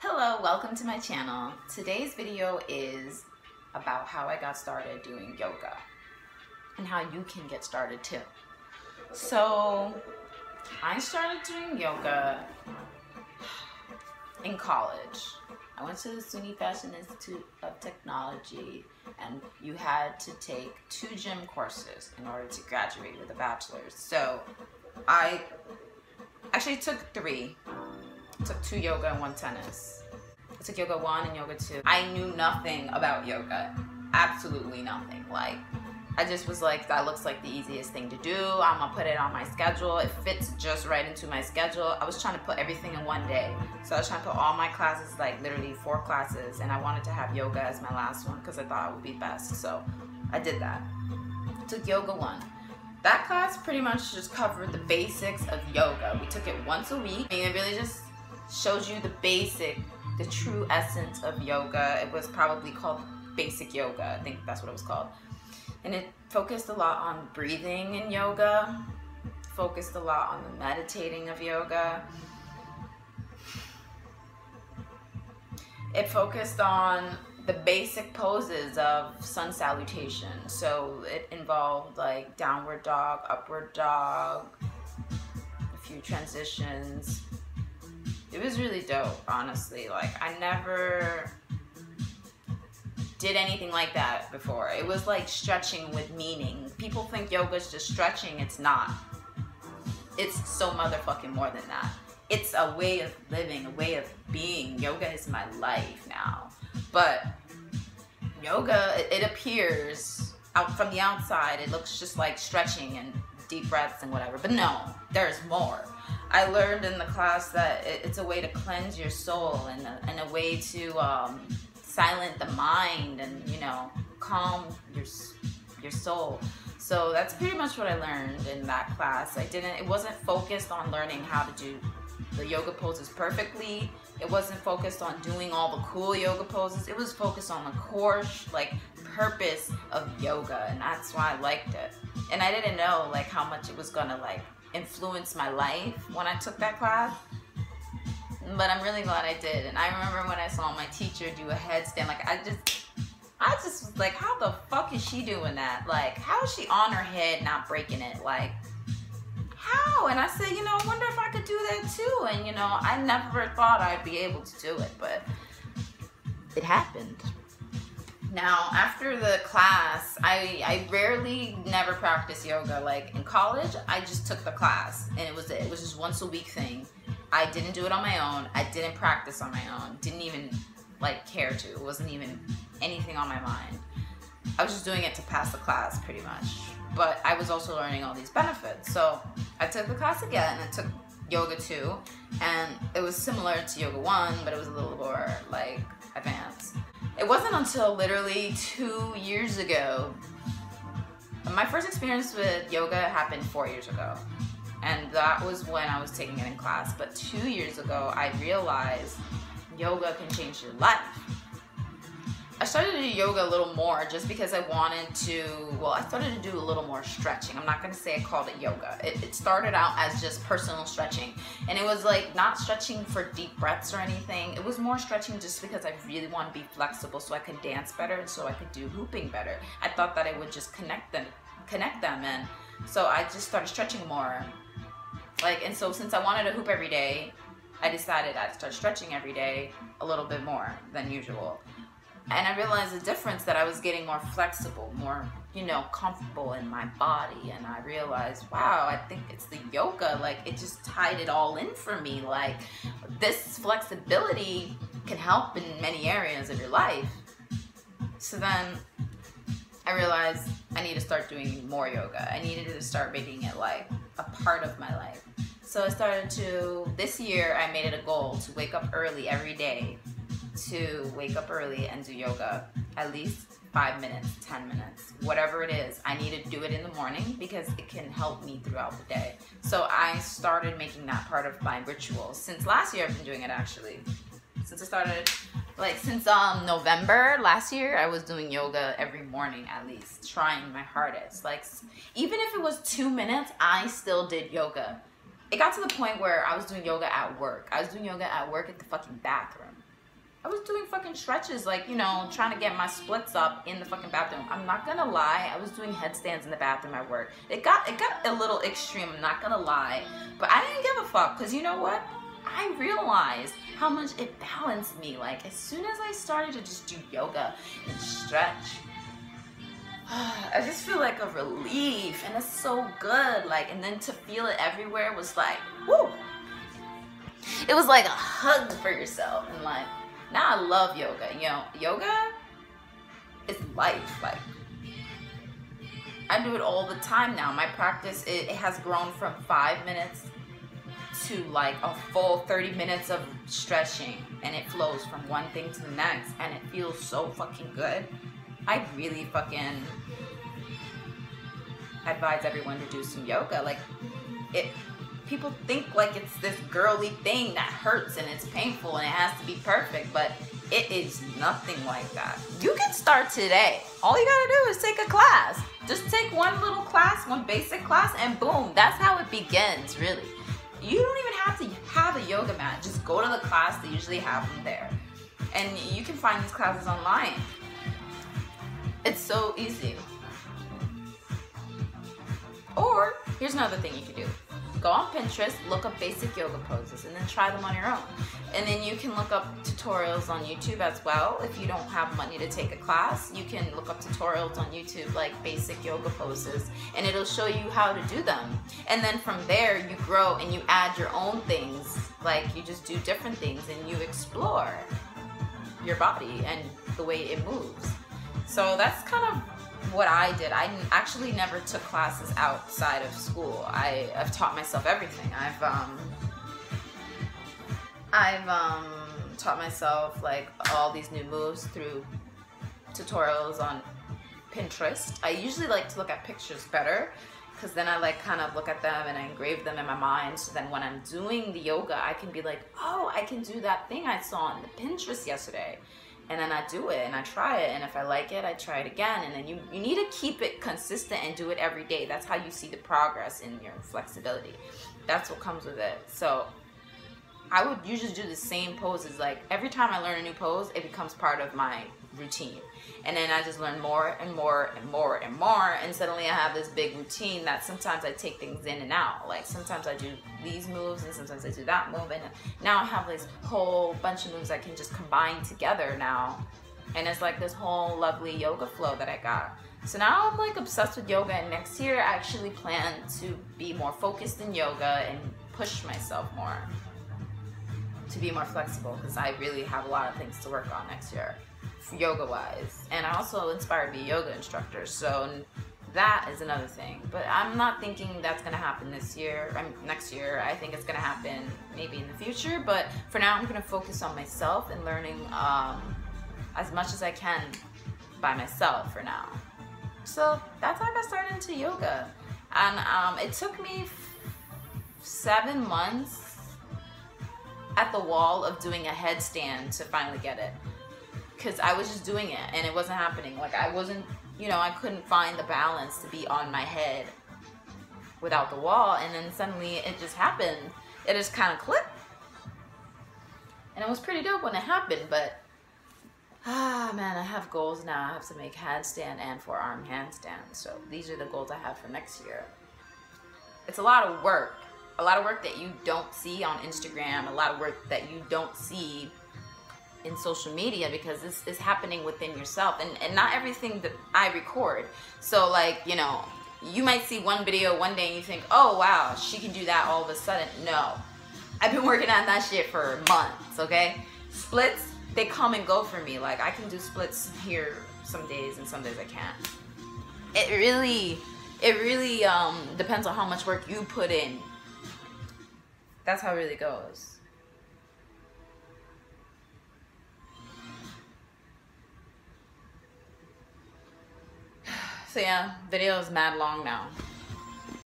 Hello, welcome to my channel. Today's video is about how I got started doing yoga and how you can get started too. So I started doing yoga in college. I went to the SUNY Fashion Institute of Technology, and you had to take 2 gym courses in order to graduate with a bachelor's. So I actually took 3. I took 2 yoga and 1 tennis. I took yoga 1 and yoga 2. I knew nothing about yoga, absolutely nothing. Like, I just was like, that looks like the easiest thing to do. I'm gonna put it on my schedule. It fits just right into my schedule. I was trying to put everything in one day. So I was trying to put all my classes, like literally 4 classes, and I wanted to have yoga as my last one because I thought it would be best. So I did that. I took yoga 1. That class pretty much just covered the basics of yoga. We took it once a week, and it really just shows you the true essence of yoga. It was probably called basic yoga. I think that's what it was called. And it focused a lot on breathing in yoga, focused a lot on the meditating of yoga. It focused on the basic poses of sun salutation. So it involved like downward dog, upward dog, a few transitions. It was really dope, honestly. Like, I never did anything like that before. It was like stretching with meaning. People think yoga is just stretching. It's not. It's so motherfucking more than that. It's a way of living, a way of being. Yoga is my life now. But yoga, it appears out from the outside, it looks just like stretching and deep breaths and whatever. But no, there's more. I learned in the class that it's a way to cleanse your soul and a way to silent the mind and, you know, calm your soul. So that's pretty much what I learned in that class. It wasn't focused on learning how to do the yoga poses perfectly. It wasn't focused on doing all the cool yoga poses. It was focused on the core, like, purpose of yoga, and that's why I liked it. And I didn't know, like, how much it was gonna, like, influence my life when I took that class. But I'm really glad I did. And I remember when I saw my teacher do a headstand, like, I just was like, how the fuck is she doing that? Like, how is she on her head not breaking it? Like, how? And I said, you know, I wonder if I could do that too. And, you know, I never thought I'd be able to do it, but it happened. Now, after the class, I rarely never practiced yoga. Like, in college, I just took the class, and it was just once a week thing. I didn't do it on my own. I didn't practice on my own. Didn't even, like, care to. It wasn't even anything on my mind. I was just doing it to pass the class, pretty much. But I was also learning all these benefits. So I took the class again, and I took yoga 2, and it was similar to yoga 1, but it was a little more, like, advanced. It wasn't until literally 2 years ago. My first experience with yoga happened 4 years ago. And that was when I was taking it in class. But 2 years ago, I realized yoga can change your life. I started to do yoga a little more just because I wanted to, well, I started to do a little more stretching. I'm not going to say I called it yoga. It started out as just personal stretching. And it was like not stretching for deep breaths or anything. It was more stretching just because I really want to be flexible so I could dance better and so I could do hooping better. I thought that it would just connect them. And so I just started stretching more. Like, and so since I wanted to hoop every day, I decided I'd start stretching every day a little bit more than usual. And I realized the difference, that I was getting more flexible, more, you know, comfortable in my body. And I realized, wow, I think it's the yoga. Like, it just tied it all in for me. Like, this flexibility can help in many areas of your life. So then I realized I need to start doing more yoga. I needed to start making it like a part of my life. So I started to, this year I made it a goal to wake up early every day, to wake up early and do yoga at least 5 minutes, 10 minutes, whatever it is. I need to do it in the morning because it can help me throughout the day. So I started making that part of my ritual. Since last year I've been doing it, actually. Since I started, like, since November last year, I was doing yoga every morning at least, trying my hardest. Like, even if it was 2 minutes, I still did yoga. It got to the point where I was doing yoga at work. I was doing yoga at work at the fucking bathroom. I was doing fucking stretches, like, you know, trying to get my splits up in the fucking bathroom. I'm not gonna lie, I was doing headstands in the bathroom at work. It got a little extreme, I'm not gonna lie. But I didn't give a fuck, because you know what? I realized how much it balanced me. Like, as soon as I started to just do yoga and stretch, I just feel like a relief, and it's so good. Like, and then to feel it everywhere was like, woo! It was like a hug for yourself, and like, now I love yoga. You know, yoga is life. Like, I do it all the time now. My practice, it has grown from 5 minutes to like a full 30 minutes of stretching, and it flows from one thing to the next, and it feels so fucking good. I really fucking advise everyone to do some yoga. Like, people think like it's this girly thing that hurts and it's painful and it has to be perfect, but it is nothing like that. You can start today. All you gotta do is take a class. Just take one little class, one basic class, and boom, that's how it begins, really. You don't even have to have a yoga mat. Just go to the class. They usually have them there. And you can find these classes online. It's so easy. Or, here's another thing you can do. Go on Pinterest, look up basic yoga poses, and then try them on your own. And then you can look up tutorials on YouTube as well. If you don't have money to take a class, you can look up tutorials on YouTube, like basic yoga poses, and it'll show you how to do them. And then from there, you grow and you add your own things. Like, you just do different things and you explore your body and the way it moves. So that's kind of what I did. I actually never took classes outside of school. I've taught myself everything. I've taught myself like all these new moves through tutorials on Pinterest. I usually like to look at pictures better, because then I like kind of look at them and I engrave them in my mind, so then when I'm doing the yoga, I can be like, oh, I can do that thing I saw on the Pinterest yesterday. And then I do it and I try it, and if I like it, I try it again. And then you need to keep it consistent and do it every day. That's how you see the progress in your flexibility. That's what comes with it. So I would usually do the same poses. Like, every time I learn a new pose, it becomes part of my routine. And then I just learn more and more and more and more, and suddenly I have this big routine that sometimes I take things in and out. Like, sometimes I do these moves and sometimes I do that move, and now I have this whole bunch of moves I can just combine together now, and it's like this whole lovely yoga flow that I got. So now I'm like obsessed with yoga, and next year I actually plan to be more focused in yoga and push myself more to be more flexible, because I really have a lot of things to work on next year, yoga wise. And I also inspire to be a yoga instructor, so that is another thing. But I'm not thinking that's gonna happen this year. Next year. I think it's gonna happen maybe in the future, but for now I'm gonna focus on myself and learning as much as I can by myself for now. So that's how I got started into yoga, and it took me 7 months at the wall of doing a headstand to finally get it, because I was just doing it and it wasn't happening. Like, I wasn't, you know, I couldn't find the balance to be on my head without the wall, and then suddenly it just happened. It just kind of clicked, and it was pretty dope when it happened. But man, I have goals now. I have to make handstand and forearm handstand, so these are the goals I have for next year. It's a lot of work. A lot of work that you don't see on Instagram, a lot of work that you don't see in social media, because this is happening within yourself, and not everything that I record. So, like, you know, you might see one video one day and you think, oh wow, she can do that all of a sudden. No, I've been working on that shit for months, okay? Splits, they come and go for me. Like, I can do splits here some days and some days I can't. It really depends on how much work you put in. That's how it really goes. So yeah, video is mad long now.